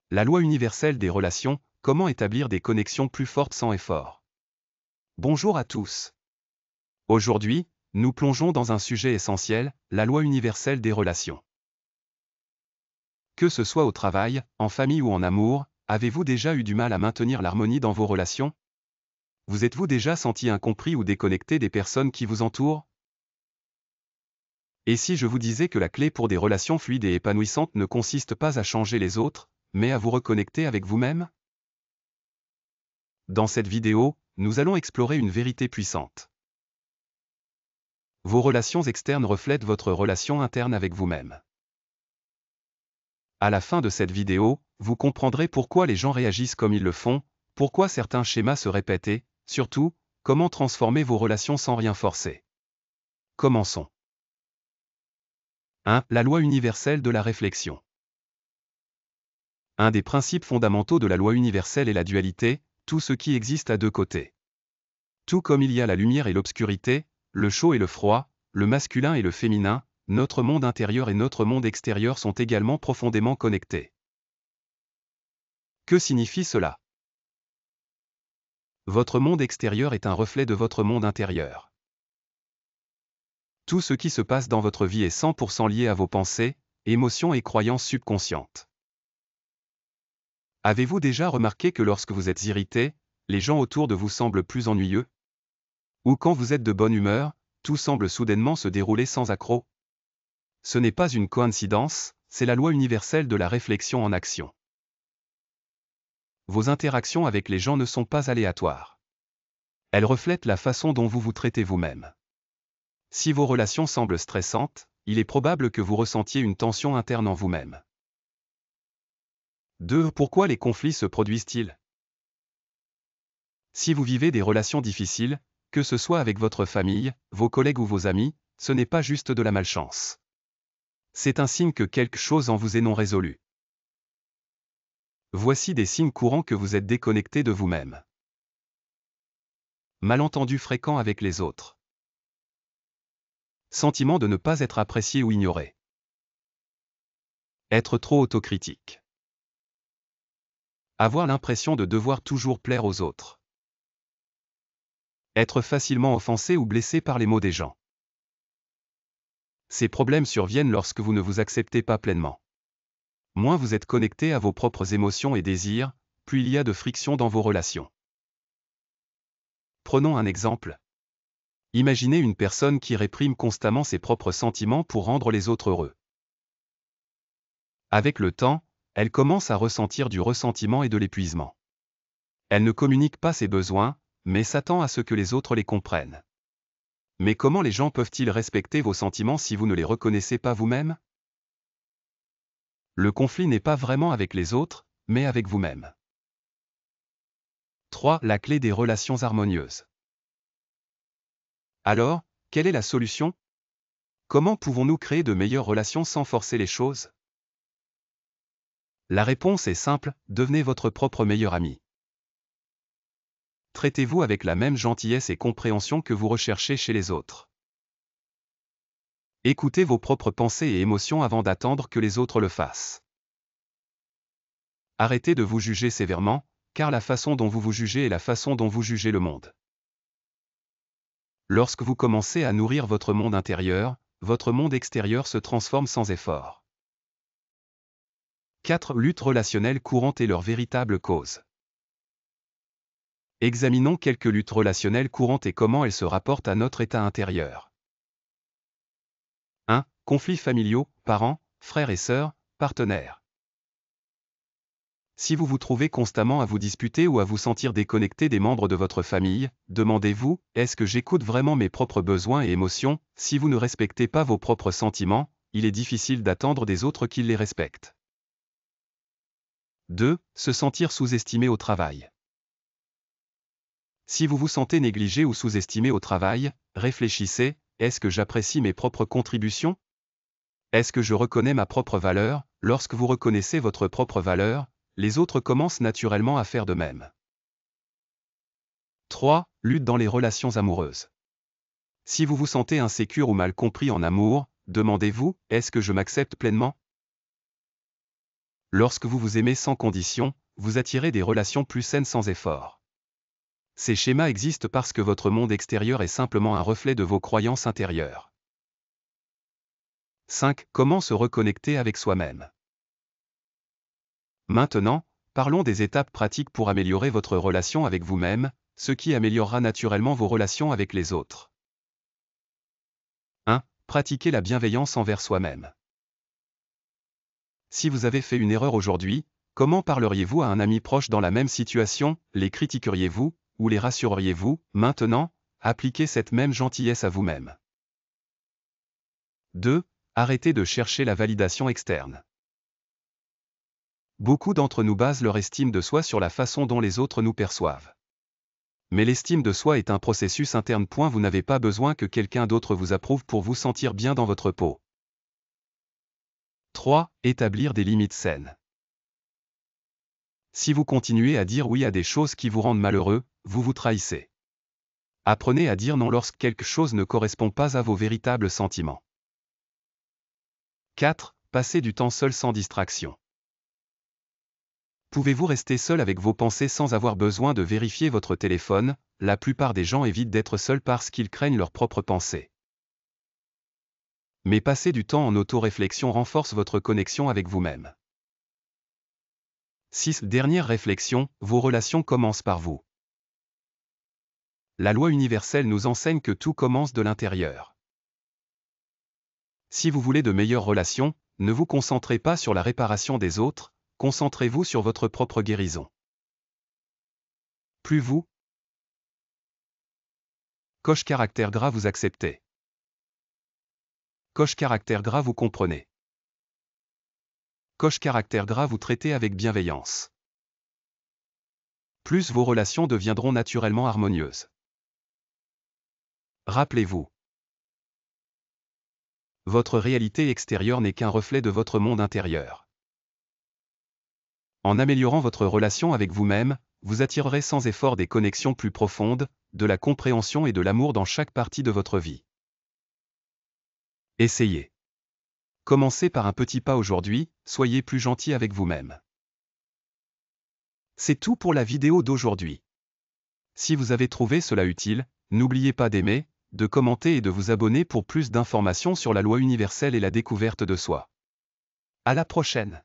La loi universelle des relations, comment établir des connexions plus fortes sans effort. Bonjour à tous. Aujourd'hui, nous plongeons dans un sujet essentiel, la loi universelle des relations. Que ce soit au travail, en famille ou en amour, avez-vous déjà eu du mal à maintenir l'harmonie dans vos relations? Vous êtes-vous déjà senti incompris ou déconnecté des personnes qui vous entourent? Et si je vous disais que la clé pour des relations fluides et épanouissantes ne consiste pas à changer les autres, mais à vous reconnecter avec vous-même? Dans cette vidéo, nous allons explorer une vérité puissante. Vos relations externes reflètent votre relation interne avec vous-même. À la fin de cette vidéo, vous comprendrez pourquoi les gens réagissent comme ils le font, pourquoi certains schémas se répètent et, surtout, comment transformer vos relations sans rien forcer. Commençons. 1. La loi universelle de la réflexion. Un des principes fondamentaux de la loi universelle est la dualité, tout ce qui existe a deux côtés. Tout comme il y a la lumière et l'obscurité, le chaud et le froid, le masculin et le féminin, notre monde intérieur et notre monde extérieur sont également profondément connectés. Que signifie cela? Votre monde extérieur est un reflet de votre monde intérieur. Tout ce qui se passe dans votre vie est 100% lié à vos pensées, émotions et croyances subconscientes. Avez-vous déjà remarqué que lorsque vous êtes irrité, les gens autour de vous semblent plus ennuyeux? Ou quand vous êtes de bonne humeur, tout semble soudainement se dérouler sans accroc? Ce n'est pas une coïncidence, c'est la loi universelle de la réflexion en action. Vos interactions avec les gens ne sont pas aléatoires. Elles reflètent la façon dont vous vous traitez vous-même. Si vos relations semblent stressantes, il est probable que vous ressentiez une tension interne en vous-même. 2. Pourquoi les conflits se produisent-ils? Si vous vivez des relations difficiles, que ce soit avec votre famille, vos collègues ou vos amis, ce n'est pas juste de la malchance. C'est un signe que quelque chose en vous est non résolu. Voici des signes courants que vous êtes déconnecté de vous-même. Malentendus fréquents avec les autres. Sentiment de ne pas être apprécié ou ignoré. Être trop autocritique. Avoir l'impression de devoir toujours plaire aux autres. Être facilement offensé ou blessé par les mots des gens. Ces problèmes surviennent lorsque vous ne vous acceptez pas pleinement. Moins vous êtes connecté à vos propres émotions et désirs, plus il y a de friction dans vos relations. Prenons un exemple. Imaginez une personne qui réprime constamment ses propres sentiments pour rendre les autres heureux. Avec le temps, elle commence à ressentir du ressentiment et de l'épuisement. Elle ne communique pas ses besoins, mais s'attend à ce que les autres les comprennent. Mais comment les gens peuvent-ils respecter vos sentiments si vous ne les reconnaissez pas vous-même? Le conflit n'est pas vraiment avec les autres, mais avec vous-même. 3. La clé des relations harmonieuses. Alors, quelle est la solution? Comment pouvons-nous créer de meilleures relations sans forcer les choses? La réponse est simple, devenez votre propre meilleur ami. Traitez-vous avec la même gentillesse et compréhension que vous recherchez chez les autres. Écoutez vos propres pensées et émotions avant d'attendre que les autres le fassent. Arrêtez de vous juger sévèrement, car la façon dont vous vous jugez est la façon dont vous jugez le monde. Lorsque vous commencez à nourrir votre monde intérieur, votre monde extérieur se transforme sans effort. 4. Luttes relationnelles courantes et leurs véritables causes. Examinons quelques luttes relationnelles courantes et comment elles se rapportent à notre état intérieur. 1. Conflits familiaux, parents, frères et sœurs, partenaires. Si vous vous trouvez constamment à vous disputer ou à vous sentir déconnecté des membres de votre famille, demandez-vous, est-ce que j'écoute vraiment mes propres besoins et émotions? Si vous ne respectez pas vos propres sentiments, il est difficile d'attendre des autres qu'ils les respectent. 2. Se sentir sous-estimé au travail. Si vous vous sentez négligé ou sous-estimé au travail, réfléchissez, est-ce que j'apprécie mes propres contributions? Est-ce que je reconnais ma propre valeur? Lorsque vous reconnaissez votre propre valeur, les autres commencent naturellement à faire de même. 3. Lutte dans les relations amoureuses. Si vous vous sentez insécure ou mal compris en amour, demandez-vous, est-ce que je m'accepte pleinement? Lorsque vous vous aimez sans condition, vous attirez des relations plus saines sans effort. Ces schémas existent parce que votre monde extérieur est simplement un reflet de vos croyances intérieures. 5. Comment se reconnecter avec soi-même? Maintenant, parlons des étapes pratiques pour améliorer votre relation avec vous-même, ce qui améliorera naturellement vos relations avec les autres. 1. Pratiquez la bienveillance envers soi-même. Si vous avez fait une erreur aujourd'hui, comment parleriez-vous à un ami proche dans la même situation? Les critiqueriez-vous, ou les rassureriez-vous? Maintenant, appliquez cette même gentillesse à vous-même. 2. Arrêtez de chercher la validation externe. Beaucoup d'entre nous basent leur estime de soi sur la façon dont les autres nous perçoivent. Mais l'estime de soi est un processus interne. Vous n'avez pas besoin que quelqu'un d'autre vous approuve pour vous sentir bien dans votre peau. 3. Établir des limites saines. Si vous continuez à dire oui à des choses qui vous rendent malheureux, vous vous trahissez. Apprenez à dire non lorsque quelque chose ne correspond pas à vos véritables sentiments. 4. Passez du temps seul sans distraction. Pouvez-vous rester seul avec vos pensées sans avoir besoin de vérifier votre téléphone? La plupart des gens évitent d'être seuls parce qu'ils craignent leurs propres pensées. Mais passer du temps en auto-réflexion renforce votre connexion avec vous-même. 6. Dernière réflexion, vos relations commencent par vous. La loi universelle nous enseigne que tout commence de l'intérieur. Si vous voulez de meilleures relations, ne vous concentrez pas sur la réparation des autres, concentrez-vous sur votre propre guérison. Plus vous. Coche caractère gras, vous acceptez. Coche caractère gras, vous comprenez. Coche caractère gras, vous traitez avec bienveillance. Plus vos relations deviendront naturellement harmonieuses. Rappelez-vous. Votre réalité extérieure n'est qu'un reflet de votre monde intérieur. En améliorant votre relation avec vous-même, vous attirerez sans effort des connexions plus profondes, de la compréhension et de l'amour dans chaque partie de votre vie. Essayez. Commencez par un petit pas aujourd'hui, soyez plus gentil avec vous-même. C'est tout pour la vidéo d'aujourd'hui. Si vous avez trouvé cela utile, n'oubliez pas d'aimer, de commenter et de vous abonner pour plus d'informations sur la loi universelle et la découverte de soi. À la prochaine!